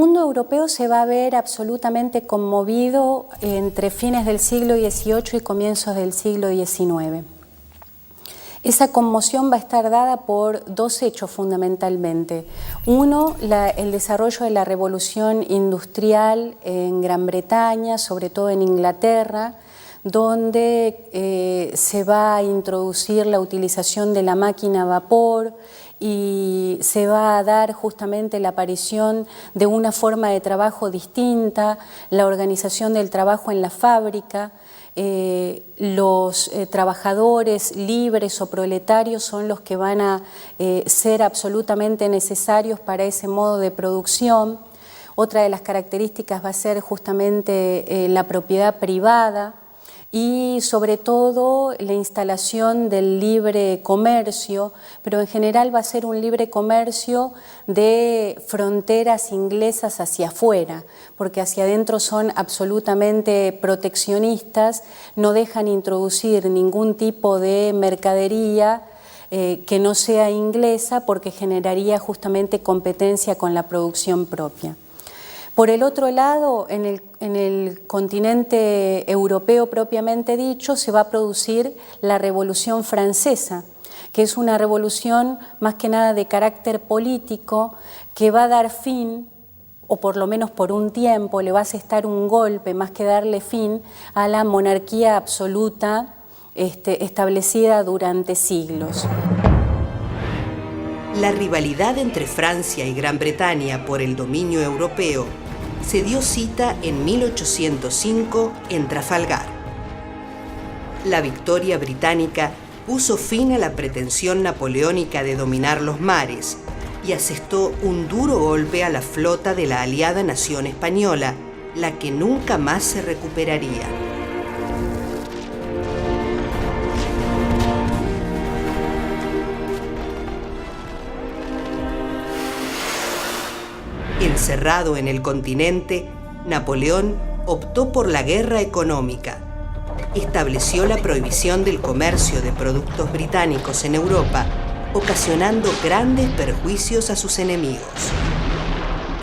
mundo europeo se va a ver absolutamente conmovido entre fines del siglo XVIII y comienzos del siglo XIX. Esa conmoción va a estar dada por dos hechos fundamentalmente. Uno, el desarrollo de la revolución industrial en Gran Bretaña, sobre todo en Inglaterra, donde se va a introducir la utilización de la máquina a vapor y se va a dar justamente la aparición de una forma de trabajo distinta, la organización del trabajo en la fábrica. Los trabajadores libres o proletarios son los que van a ser absolutamente necesarios para ese modo de producción. Otra de las características va a ser justamente la propiedad privada y sobre todo la instalación del libre comercio, pero en general va a ser un libre comercio de fronteras inglesas hacia afuera, porque hacia adentro son absolutamente proteccionistas, no dejan introducir ningún tipo de mercadería que no sea inglesa porque generaría justamente competencia con la producción propia. Por el otro lado, en el continente europeo propiamente dicho, se va a producir la Revolución Francesa, que es una revolución más que nada de carácter político que va a dar fin, o por lo menos por un tiempo, le va a asestar un golpe más que darle fin a la monarquía absoluta establecida durante siglos. La rivalidad entre Francia y Gran Bretaña por el dominio europeo se dio cita en 1805 en Trafalgar. La victoria británica puso fin a la pretensión napoleónica de dominar los mares y asestó un duro golpe a la flota de la aliada nación española, la que nunca más se recuperaría. Encerrado en el continente, Napoleón optó por la guerra económica. Estableció la prohibición del comercio de productos británicos en Europa, ocasionando grandes perjuicios a sus enemigos.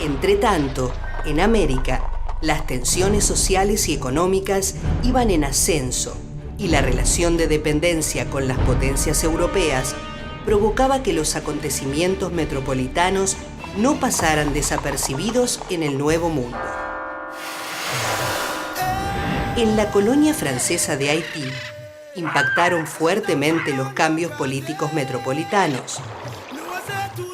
Entretanto, en América, las tensiones sociales y económicas iban en ascenso y la relación de dependencia con las potencias europeas provocaba que los acontecimientos metropolitanos no pasaran desapercibidos en el Nuevo Mundo. En la colonia francesa de Haití, impactaron fuertemente los cambios políticos metropolitanos.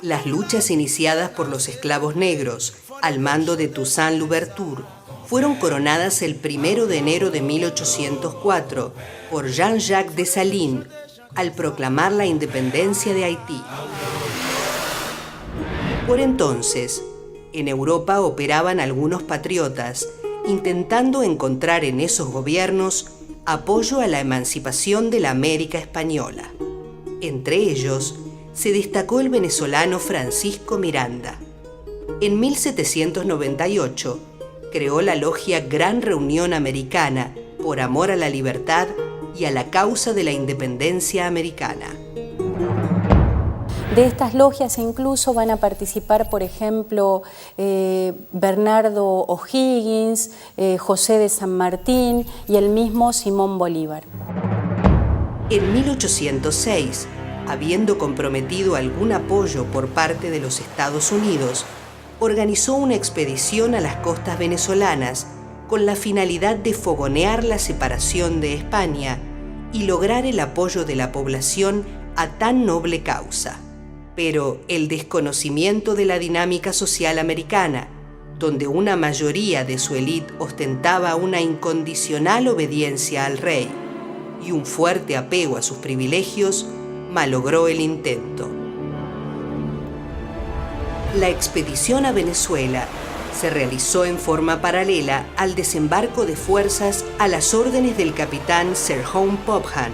Las luchas iniciadas por los esclavos negros, al mando de Toussaint Louverture, fueron coronadas el 1 de enero de 1804 por Jean-Jacques Dessalines, al proclamar la independencia de Haití. Por entonces, en Europa operaban algunos patriotas, intentando encontrar en esos gobiernos apoyo a la emancipación de la América española. Entre ellos, se destacó el venezolano Francisco Miranda. En 1798, creó la logia Gran Reunión Americana por amor a la libertad y a la causa de la independencia americana. De estas logias incluso van a participar, por ejemplo, Bernardo O'Higgins, José de San Martín y el mismo Simón Bolívar. En 1806, habiendo comprometido algún apoyo por parte de los Estados Unidos, organizó una expedición a las costas venezolanas con la finalidad de fogonear la separación de España y lograr el apoyo de la población a tan noble causa. Pero el desconocimiento de la dinámica social americana, donde una mayoría de su élite ostentaba una incondicional obediencia al rey y un fuerte apego a sus privilegios, malogró el intento. La expedición a Venezuela se realizó en forma paralela al desembarco de fuerzas a las órdenes del capitán Sir John Popham,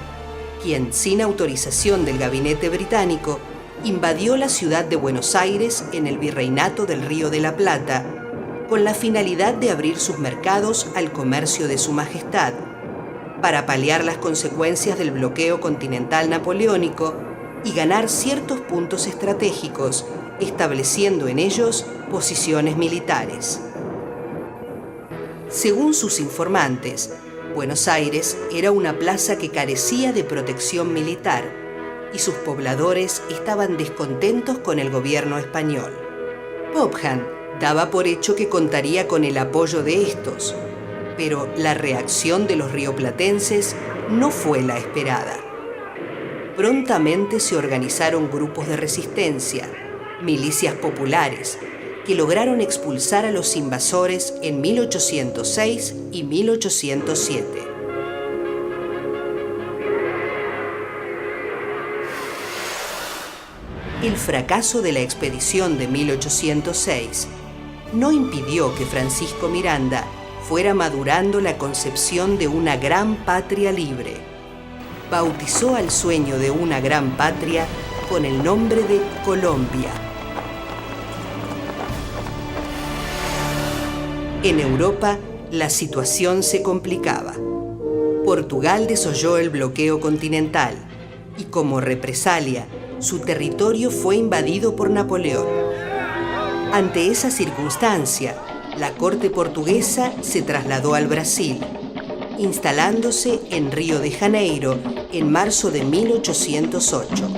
quien, sin autorización del gabinete británico, invadió la ciudad de Buenos Aires en el Virreinato del Río de la Plata, con la finalidad de abrir sus mercados al comercio de su majestad, para paliar las consecuencias del bloqueo continental napoleónico y ganar ciertos puntos estratégicos estableciendo en ellos posiciones militares. Según sus informantes, Buenos Aires era una plaza que carecía de protección militar y sus pobladores estaban descontentos con el gobierno español. Popham daba por hecho que contaría con el apoyo de estos, pero la reacción de los rioplatenses no fue la esperada. Prontamente se organizaron grupos de resistencia, milicias populares, que lograron expulsar a los invasores en 1806 y 1807. El fracaso de la expedición de 1806 no impidió que Francisco Miranda fuera madurando la concepción de una gran patria libre. Bautizó al sueño de una gran patria con el nombre de Colombia. En Europa, la situación se complicaba. Portugal desoyó el bloqueo continental y, como represalia, su territorio fue invadido por Napoleón. Ante esa circunstancia, la corte portuguesa se trasladó al Brasil, instalándose en Río de Janeiro en marzo de 1808.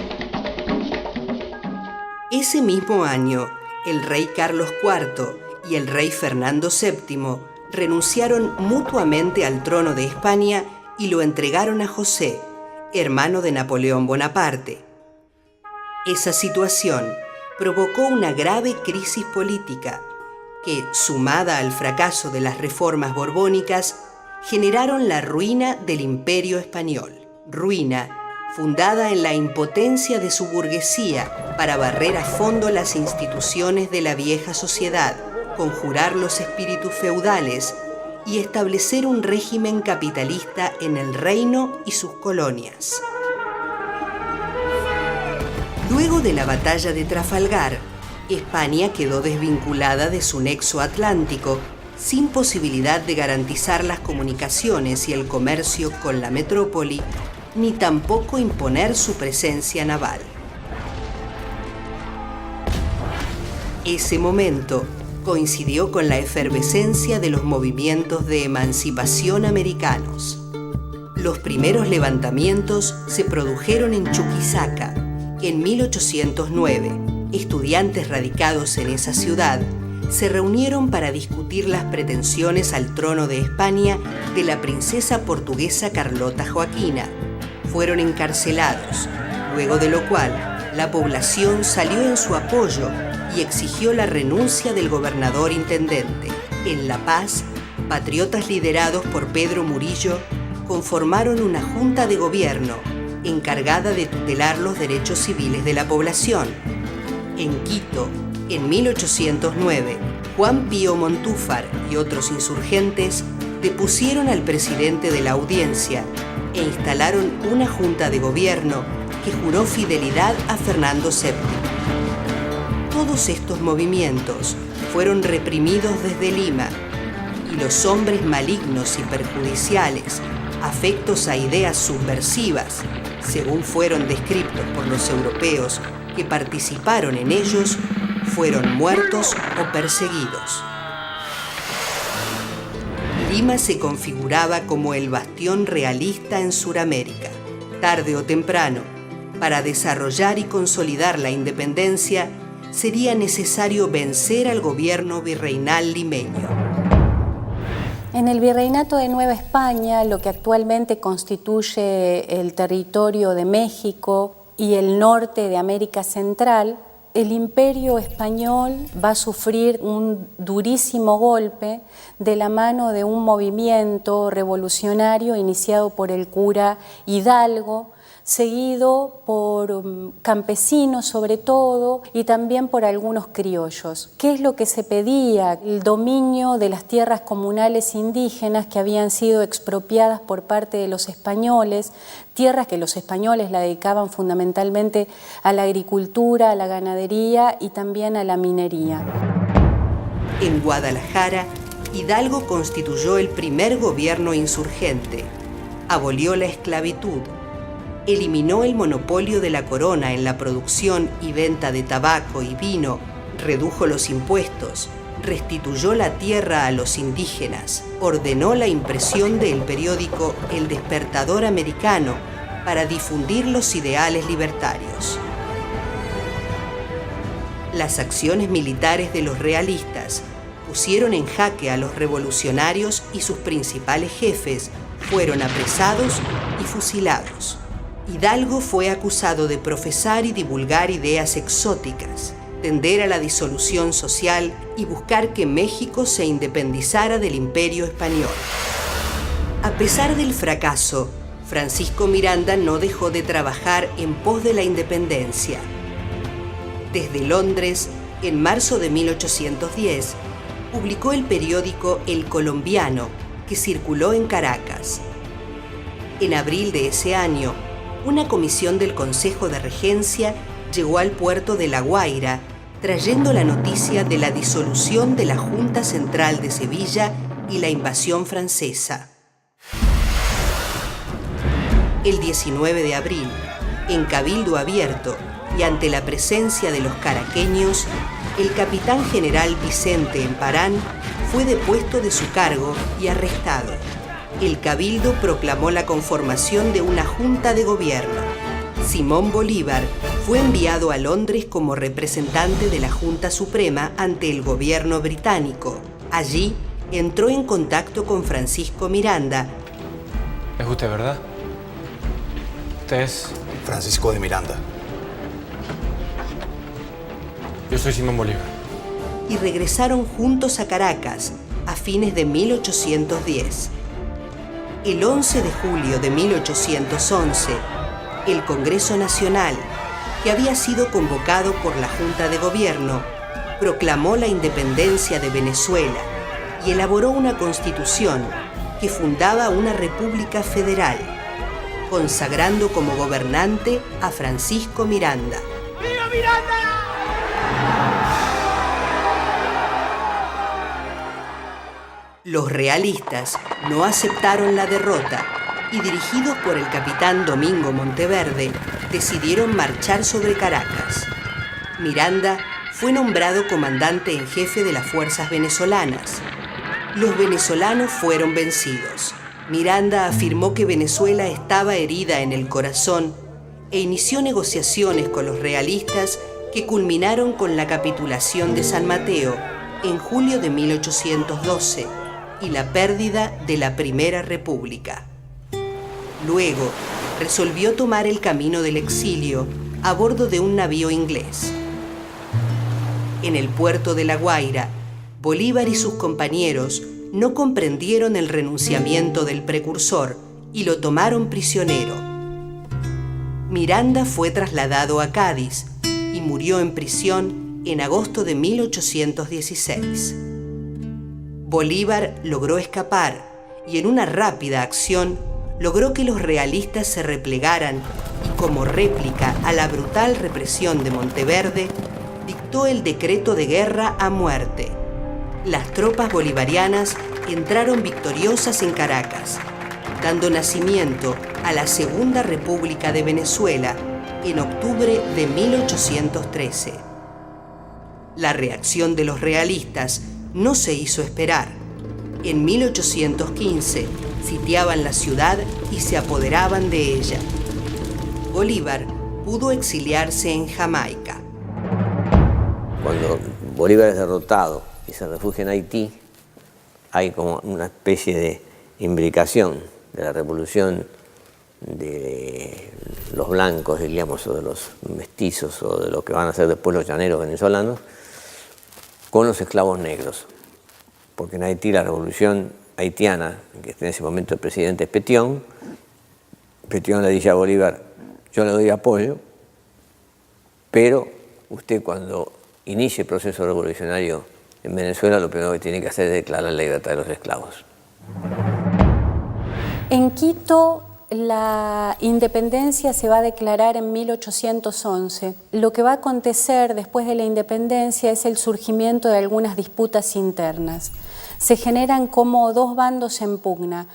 Ese mismo año, el rey Carlos IV y el rey Fernando VII renunciaron mutuamente al trono de España y lo entregaron a José, hermano de Napoleón Bonaparte. Esa situación provocó una grave crisis política que, sumada al fracaso de las reformas borbónicas, generaron la ruina del Imperio Español. Ruina fundada en la impotencia de su burguesía para barrer a fondo las instituciones de la vieja sociedad, conjurar los espíritus feudales y establecer un régimen capitalista en el reino y sus colonias. Luego de la batalla de Trafalgar, España quedó desvinculada de su nexo atlántico, sin posibilidad de garantizar las comunicaciones y el comercio con la metrópoli, ni tampoco imponer su presencia naval. Ese momento coincidió con la efervescencia de los movimientos de emancipación americanos. Los primeros levantamientos se produjeron en Chuquisaca, en 1809. Estudiantes radicados en esa ciudad se reunieron para discutir las pretensiones al trono de España de la princesa portuguesa Carlota Joaquina. Fueron encarcelados, luego de lo cual la población salió en su apoyo y exigió la renuncia del gobernador intendente. En La Paz, patriotas liderados por Pedro Murillo conformaron una junta de gobierno encargada de tutelar los derechos civiles de la población. En Quito, en 1809, Juan Pío Montúfar y otros insurgentes depusieron al presidente de la audiencia e instalaron una junta de gobierno que juró fidelidad a Fernando VII. Todos estos movimientos fueron reprimidos desde Lima y los hombres malignos y perjudiciales, afectos a ideas subversivas, según fueron descritos por los europeos que participaron en ellos, fueron muertos o perseguidos. Lima se configuraba como el bastión realista en Suramérica. Tarde o temprano, para desarrollar y consolidar la independencia, sería necesario vencer al gobierno virreinal limeño. En el Virreinato de Nueva España, lo que actualmente constituye el territorio de México y el norte de América Central, el Imperio Español va a sufrir un durísimo golpe de la mano de un movimiento revolucionario iniciado por el cura Hidalgo, seguido por campesinos sobre todo y también por algunos criollos. ¿Qué es lo que se pedía? El dominio de las tierras comunales indígenas que habían sido expropiadas por parte de los españoles, tierras que los españoles la dedicaban fundamentalmente a la agricultura, a la ganadería y también a la minería. En Guadalajara, Hidalgo constituyó el primer gobierno insurgente, abolió la esclavitud, eliminó el monopolio de la corona en la producción y venta de tabaco y vino, redujo los impuestos, restituyó la tierra a los indígenas, ordenó la impresión del periódico El Despertador Americano para difundir los ideales libertarios. Las acciones militares de los realistas pusieron en jaque a los revolucionarios y sus principales jefes fueron apresados y fusilados. Hidalgo fue acusado de profesar y divulgar ideas exóticas, tender a la disolución social y buscar que México se independizara del Imperio Español. A pesar del fracaso, Francisco Miranda no dejó de trabajar en pos de la independencia. Desde Londres, en marzo de 1810, publicó el periódico El Colombiano, que circuló en Caracas. En abril de ese año, una comisión del Consejo de Regencia llegó al puerto de La Guaira, trayendo la noticia de la disolución de la Junta Central de Sevilla y la invasión francesa. El 19 de abril, en cabildo abierto y ante la presencia de los caraqueños, el capitán general Vicente Emparán fue depuesto de su cargo y arrestado. El cabildo proclamó la conformación de una junta de gobierno. Simón Bolívar fue enviado a Londres como representante de la Junta Suprema ante el gobierno británico. Allí entró en contacto con Francisco Miranda. ¿Es usted, verdad? Usted es... Francisco de Miranda. Yo soy Simón Bolívar. Y regresaron juntos a Caracas a fines de 1810. El 11 de julio de 1811, el Congreso Nacional, que había sido convocado por la Junta de Gobierno, proclamó la independencia de Venezuela y elaboró una constitución que fundaba una república federal, consagrando como gobernante a Francisco Miranda. ¡Viva Miranda! Los realistas no aceptaron la derrota y, dirigidos por el capitán Domingo Monteverde, decidieron marchar sobre Caracas. Miranda fue nombrado comandante en jefe de las fuerzas venezolanas. Los venezolanos fueron vencidos. Miranda afirmó que Venezuela estaba herida en el corazón e inició negociaciones con los realistas que culminaron con la capitulación de San Mateo en julio de 1812 y la pérdida de la Primera República. Luego, resolvió tomar el camino del exilio a bordo de un navío inglés. En el puerto de La Guaira, Bolívar y sus compañeros no comprendieron el renunciamiento del precursor y lo tomaron prisionero. Miranda fue trasladado a Cádiz y murió en prisión en agosto de 1816. Bolívar logró escapar y en una rápida acción logró que los realistas se replegaran y, como réplica a la brutal represión de Monteverde, dictó el decreto de guerra a muerte. Las tropas bolivarianas entraron victoriosas en Caracas, dando nacimiento a la Segunda República de Venezuela en octubre de 1813. La reacción de los realistas no se hizo esperar. En 1815 sitiaban la ciudad y se apoderaban de ella. Bolívar pudo exiliarse en Jamaica. Cuando Bolívar es derrotado y se refugia en Haití, hay como una especie de imbricación de la revolución de los blancos, diríamos, o de los mestizos, o de lo que van a ser después los llaneros venezolanos, con los esclavos negros. Porque en Haití la revolución haitiana, que está en ese momento el presidente es Petión le dice a Bolívar: yo le doy apoyo, pero usted cuando inicie el proceso revolucionario en Venezuela, lo primero que tiene que hacer es declarar la libertad de los esclavos. En Quito, la independencia se va a declarar en 1811. Lo que va a acontecer después de la independencia es el surgimiento de algunas disputas internas. Se generan como dos bandos en pugna.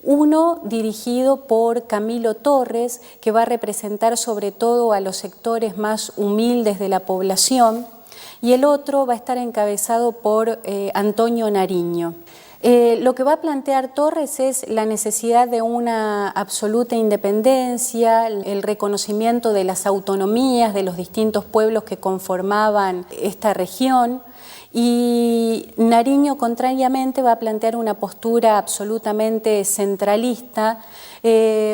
Uno dirigido por Camilo Torres, que va a representar sobre todo a los sectores más humildes de la población, y el otro va a estar encabezado por Antonio Nariño. Lo que va a plantear Torres es la necesidad de una absoluta independencia, el reconocimiento de las autonomías de los distintos pueblos que conformaban esta región, y Nariño, contrariamente, va a plantear una postura absolutamente centralista,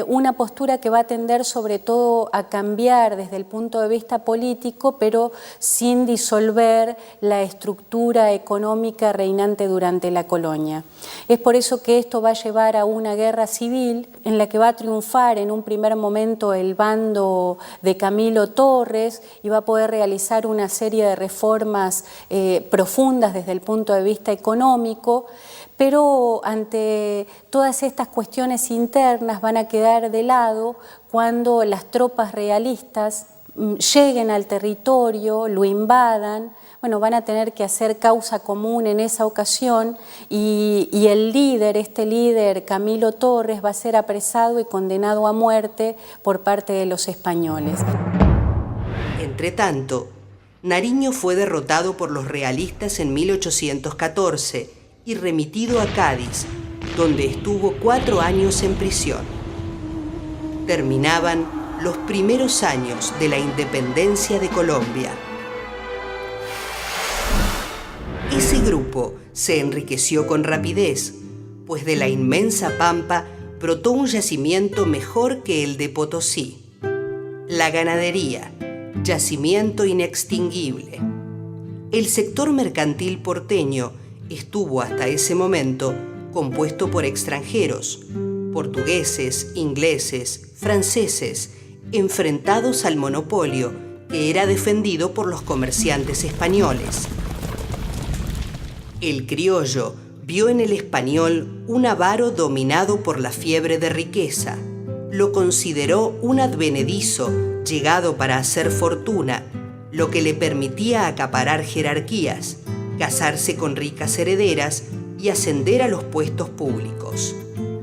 una postura que va a tender sobre todo a cambiar desde el punto de vista político, pero sin disolver la estructura económica reinante durante la colonia. Es por eso que esto va a llevar a una guerra civil en la que va a triunfar en un primer momento el bando de Camilo Torres y va a poder realizar una serie de reformas profundas desde el punto de vista económico, pero ante todas estas cuestiones internas van a quedar de lado cuando las tropas realistas lleguen al territorio, lo invadan. Bueno, van a tener que hacer causa común en esa ocasión y el líder, este líder Camilo Torres, va a ser apresado y condenado a muerte por parte de los españoles. Entretanto, Nariño fue derrotado por los realistas en 1814 y remitido a Cádiz, donde estuvo 4 años en prisión. Terminaban los primeros años de la independencia de Colombia. Ese grupo se enriqueció con rapidez, pues de la inmensa pampa brotó un yacimiento mejor que el de Potosí: la ganadería, yacimiento inextinguible. El sector mercantil porteño estuvo hasta ese momento compuesto por extranjeros, portugueses, ingleses, franceses, enfrentados al monopolio que era defendido por los comerciantes españoles. El criollo vio en el español un avaro dominado por la fiebre de riqueza. Lo consideró un advenedizo llegado para hacer fortuna, lo que le permitía acaparar jerarquías, casarse con ricas herederas y ascender a los puestos públicos.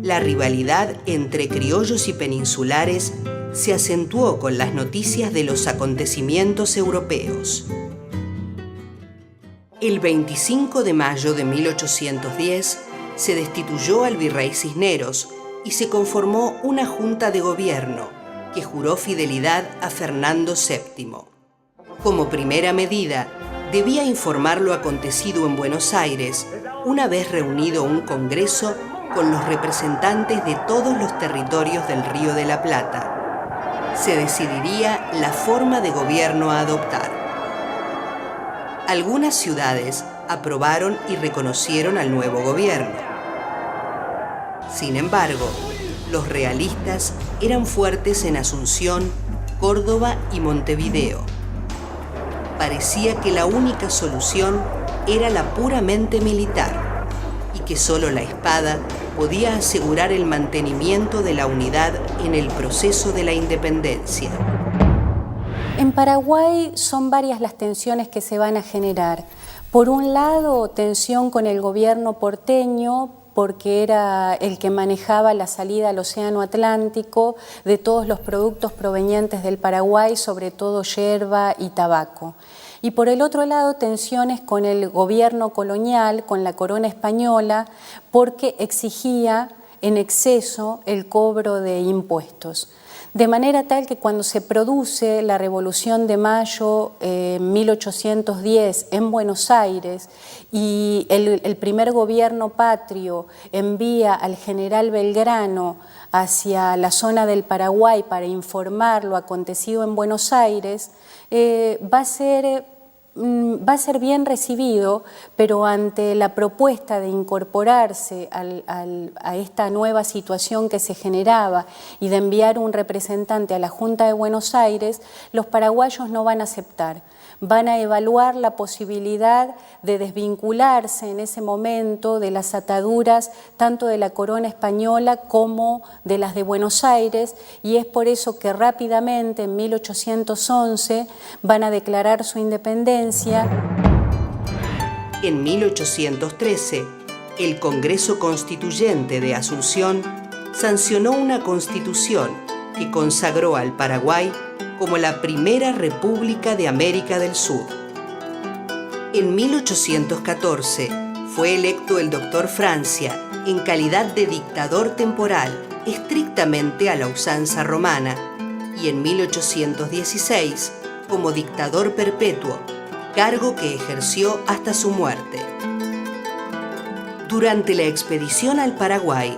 La rivalidad entre criollos y peninsulares se acentuó con las noticias de los acontecimientos europeos. El 25 de mayo de 1810 se destituyó al virrey Cisneros y se conformó una junta de gobierno que juró fidelidad a Fernando VII. Como primera medida, debía informar lo acontecido en Buenos Aires una vez reunido un congreso con los representantes de todos los territorios del Río de la Plata. Se decidiría la forma de gobierno a adoptar. Algunas ciudades aprobaron y reconocieron al nuevo gobierno. Sin embargo, los realistas eran fuertes en Asunción, Córdoba y Montevideo. Parecía que la única solución era la puramente militar y que solo la espada podía asegurar el mantenimiento de la unidad en el proceso de la independencia. En Paraguay son varias las tensiones que se van a generar. Por un lado, tensión con el gobierno porteño, porque era el que manejaba la salida al Océano Atlántico de todos los productos provenientes del Paraguay, sobre todo yerba y tabaco. Y por el otro lado, tensiones con el gobierno colonial, con la corona española, porque exigía en exceso el cobro de impuestos. De manera tal que cuando se produce la Revolución de Mayo en 1810 en Buenos Aires y el primer gobierno patrio envía al general Belgrano hacia la zona del Paraguay para informar lo acontecido en Buenos Aires, va a ser bien recibido, pero ante la propuesta de incorporarse a esta nueva situación que se generaba y de enviar un representante a la Junta de Buenos Aires, los paraguayos no van a aceptar. Van a evaluar la posibilidad de desvincularse en ese momento de las ataduras tanto de la corona española como de las de Buenos Aires, y es por eso que rápidamente en 1811 van a declarar su independencia. En 1813, el Congreso Constituyente de Asunción sancionó una constitución que consagró al Paraguay como la primera república de América del Sur. En 1814 fue electo el doctor Francia en calidad de dictador temporal, estrictamente a la usanza romana, y en 1816 como dictador perpetuo, cargo que ejerció hasta su muerte. Durante la expedición al Paraguay,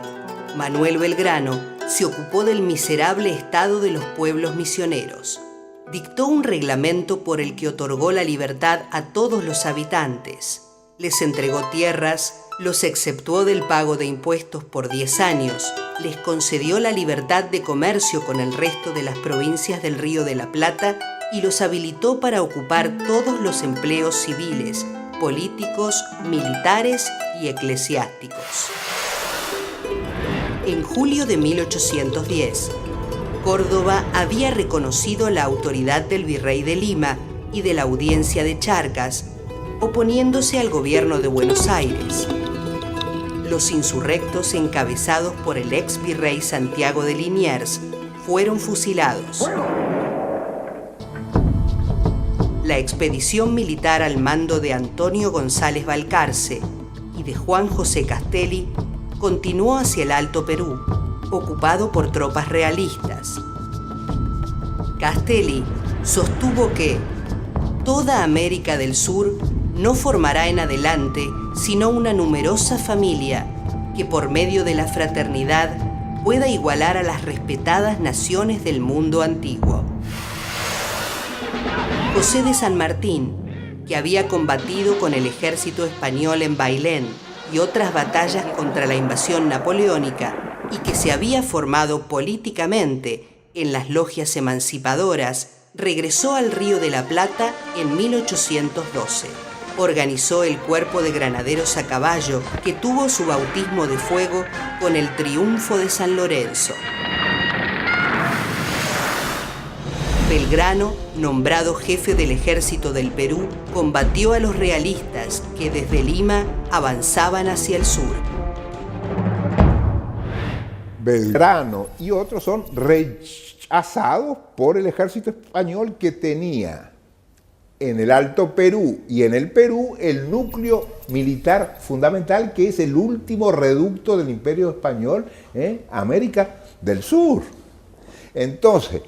Manuel Belgrano se ocupó del miserable estado de los pueblos misioneros. Dictó un reglamento por el que otorgó la libertad a todos los habitantes. Les entregó tierras, los exceptuó del pago de impuestos por 10 años, les concedió la libertad de comercio con el resto de las provincias del Río de la Plata y los habilitó para ocupar todos los empleos civiles, políticos, militares y eclesiásticos. En julio de 1810, Córdoba había reconocido la autoridad del virrey de Lima y de la audiencia de Charcas, oponiéndose al gobierno de Buenos Aires. Los insurrectos, encabezados por el ex virrey Santiago de Liniers, fueron fusilados. La expedición militar al mando de Antonio González Balcarce y de Juan José Castelli continuó hacia el Alto Perú, ocupado por tropas realistas. Castelli sostuvo que toda América del Sur no formará en adelante sino una numerosa familia que por medio de la fraternidad pueda igualar a las respetadas naciones del mundo antiguo. José de San Martín, que había combatido con el ejército español en Bailén y otras batallas contra la invasión napoleónica y que se había formado políticamente en las logias emancipadoras, regresó al Río de la Plata en 1812. Organizó el cuerpo de granaderos a caballo que tuvo su bautismo de fuego con el triunfo de San Lorenzo. Belgrano, nombrado jefe del ejército del Perú, combatió a los realistas que desde Lima avanzaban hacia el sur. Belgrano y otros son rechazados por el ejército español que tenía en el Alto Perú y en el Perú el núcleo militar fundamental, que es el último reducto del Imperio Español en América del Sur. Entonces,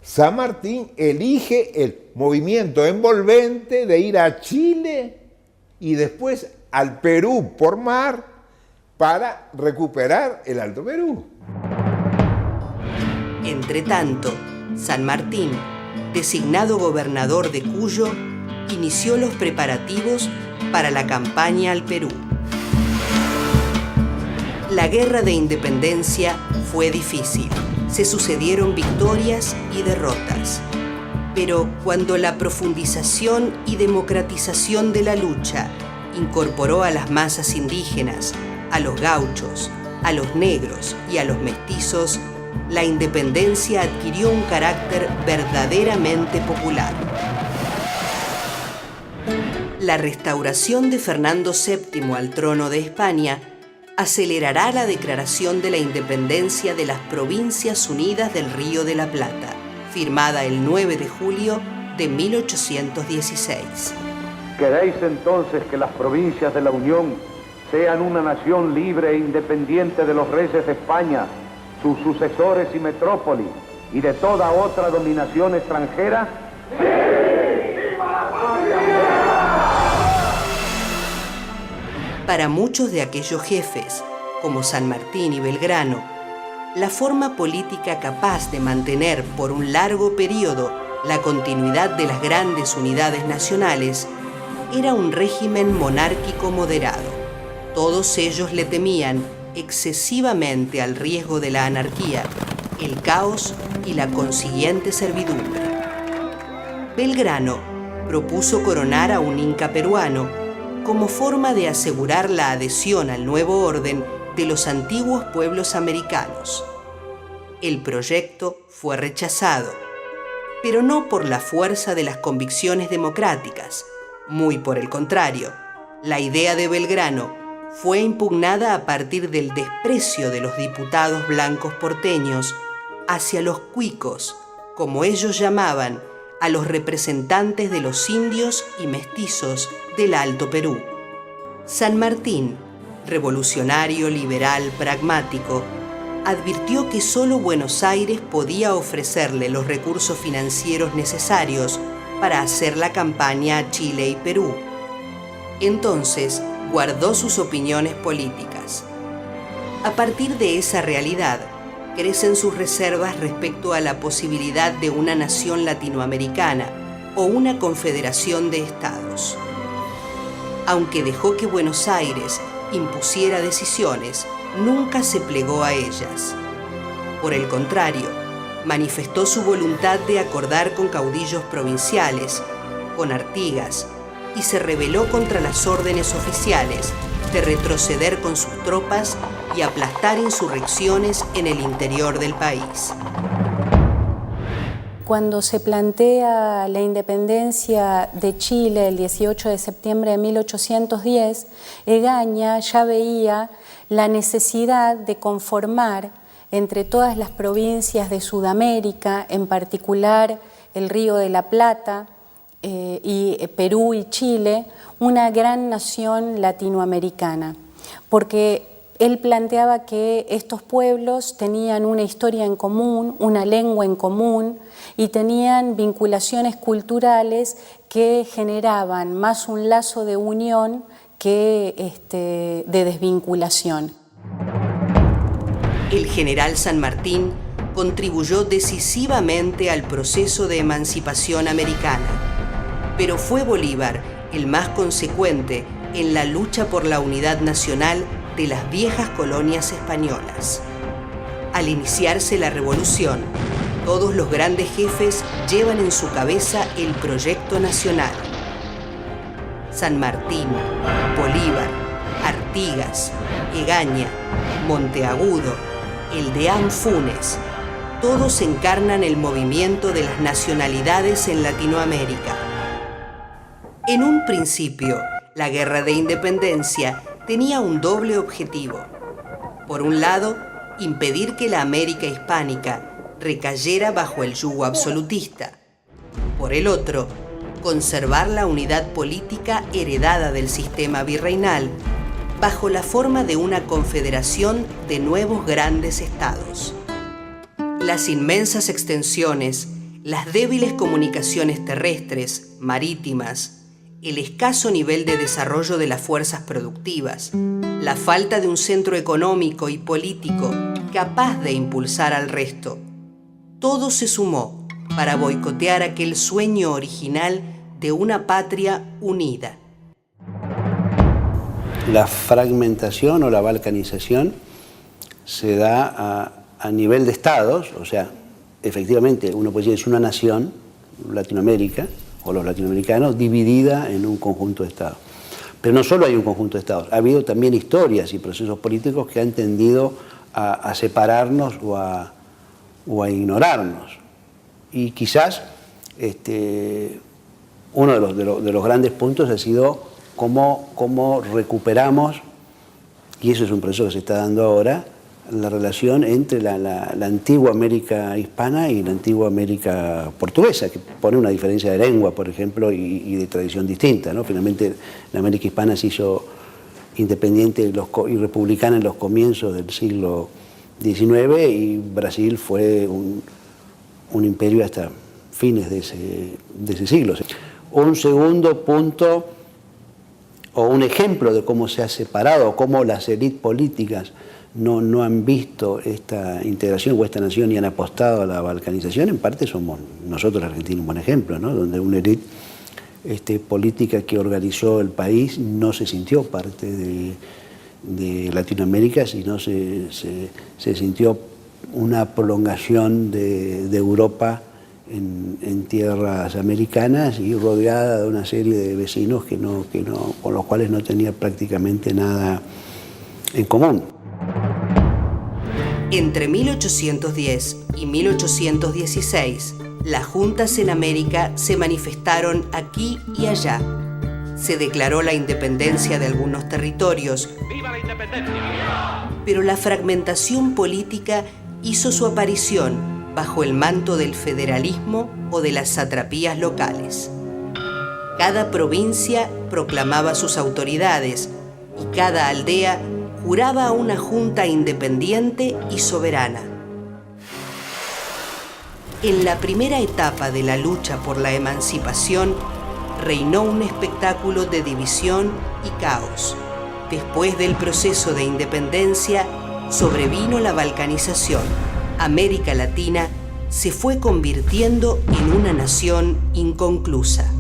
San Martín elige el movimiento envolvente de ir a Chile y después al Perú por mar para recuperar el Alto Perú. Entretanto, San Martín, designado gobernador de Cuyo, inició los preparativos para la campaña al Perú. La guerra de independencia fue difícil. Se sucedieron victorias y derrotas. Pero cuando la profundización y democratización de la lucha incorporó a las masas indígenas, a los gauchos, a los negros y a los mestizos, la independencia adquirió un carácter verdaderamente popular. La restauración de Fernando VII al trono de España acelerará la declaración de la independencia de las Provincias Unidas del Río de la Plata, firmada el 9 de julio de 1816. ¿Queréis entonces que las provincias de la Unión sean una nación libre e independiente de los reyes de España, sus sucesores y metrópoli, y de toda otra dominación extranjera? ¡Sí! ¡Viva la patria! Para muchos de aquellos jefes, como San Martín y Belgrano, la forma política capaz de mantener por un largo periodo la continuidad de las grandes unidades nacionales era un régimen monárquico moderado. Todos ellos le temían excesivamente al riesgo de la anarquía, el caos y la consiguiente servidumbre. Belgrano propuso coronar a un inca peruano como forma de asegurar la adhesión al nuevo orden de los antiguos pueblos americanos. El proyecto fue rechazado, pero no por la fuerza de las convicciones democráticas, muy por el contrario. La idea de Belgrano fue impugnada a partir del desprecio de los diputados blancos porteños hacia los cuicos, como ellos llamaban a los representantes de los indios y mestizos del Alto Perú. San Martín, revolucionario, liberal, pragmático, advirtió que solo Buenos Aires podía ofrecerle los recursos financieros necesarios para hacer la campaña a Chile y Perú. Entonces, guardó sus opiniones políticas. A partir de esa realidad, crecen sus reservas respecto a la posibilidad de una nación latinoamericana o una confederación de estados. Aunque dejó que Buenos Aires impusiera decisiones, nunca se plegó a ellas. Por el contrario, manifestó su voluntad de acordar con caudillos provinciales, con Artigas, y se rebeló contra las órdenes oficiales de retroceder con sus tropas y aplastar insurrecciones en el interior del país. Cuando se plantea la independencia de Chile el 18 de septiembre de 1810, Egaña ya veía la necesidad de conformar entre todas las provincias de Sudamérica, en particular el Río de la Plata, y Perú y Chile, una gran nación latinoamericana, porque él planteaba que estos pueblos tenían una historia en común, una lengua en común y tenían vinculaciones culturales que generaban más un lazo de unión que de desvinculación. El general San Martín contribuyó decisivamente al proceso de emancipación americana, pero fue Bolívar el más consecuente en la lucha por la unidad nacional de las viejas colonias españolas. Al iniciarse la revolución, todos los grandes jefes llevan en su cabeza el proyecto nacional. San Martín, Bolívar, Artigas, Egaña, Monteagudo, el deán Funes, todos encarnan el movimiento de las nacionalidades en Latinoamérica. En un principio, la Guerra de Independencia tenía un doble objetivo. Por un lado, impedir que la América hispánica recayera bajo el yugo absolutista. Por el otro, conservar la unidad política heredada del sistema virreinal bajo la forma de una confederación de nuevos grandes estados. Las inmensas extensiones, las débiles comunicaciones terrestres, marítimas, el escaso nivel de desarrollo de las fuerzas productivas, la falta de un centro económico y político capaz de impulsar al resto, todo se sumó para boicotear aquel sueño original de una patria unida. La fragmentación o la balcanización se da a nivel de estados, o sea, efectivamente uno puede decir es una nación, Latinoamérica, o los latinoamericanos, dividida en un conjunto de estados. Pero no solo hay un conjunto de estados, ha habido también historias y procesos políticos que han tendido a separarnos o a ignorarnos. Y quizás uno de los grandes puntos ha sido cómo recuperamos, y eso es un proceso que se está dando ahora, la relación entre la antigua América hispana y la antigua América portuguesa, que pone una diferencia de lengua, por ejemplo, y de tradición distinta, ¿no? Finalmente, la América hispana se hizo independiente y republicana en los comienzos del siglo XIX y Brasil fue un imperio hasta fines de ese siglo. Un segundo punto, o un ejemplo de cómo se ha separado, cómo las élites políticas no han visto esta integración o esta nación y han apostado a la balcanización, en parte somos nosotros los argentinos un buen ejemplo, ¿no? Donde una élite política que organizó el país no se sintió parte de Latinoamérica, sino se sintió una prolongación de Europa en tierras americanas y rodeada de una serie de vecinos con los cuales no tenía prácticamente nada en común. Entre 1810 y 1816, las juntas en América se manifestaron aquí y allá. Se declaró la independencia de algunos territorios. ¡Viva la independencia! Pero la fragmentación política hizo su aparición bajo el manto del federalismo o de las satrapías locales. Cada provincia proclamaba sus autoridades y cada aldea juraba a una junta independiente y soberana. En la primera etapa de la lucha por la emancipación, reinó un espectáculo de división y caos. Después del proceso de independencia, sobrevino la balcanización. América Latina se fue convirtiendo en una nación inconclusa.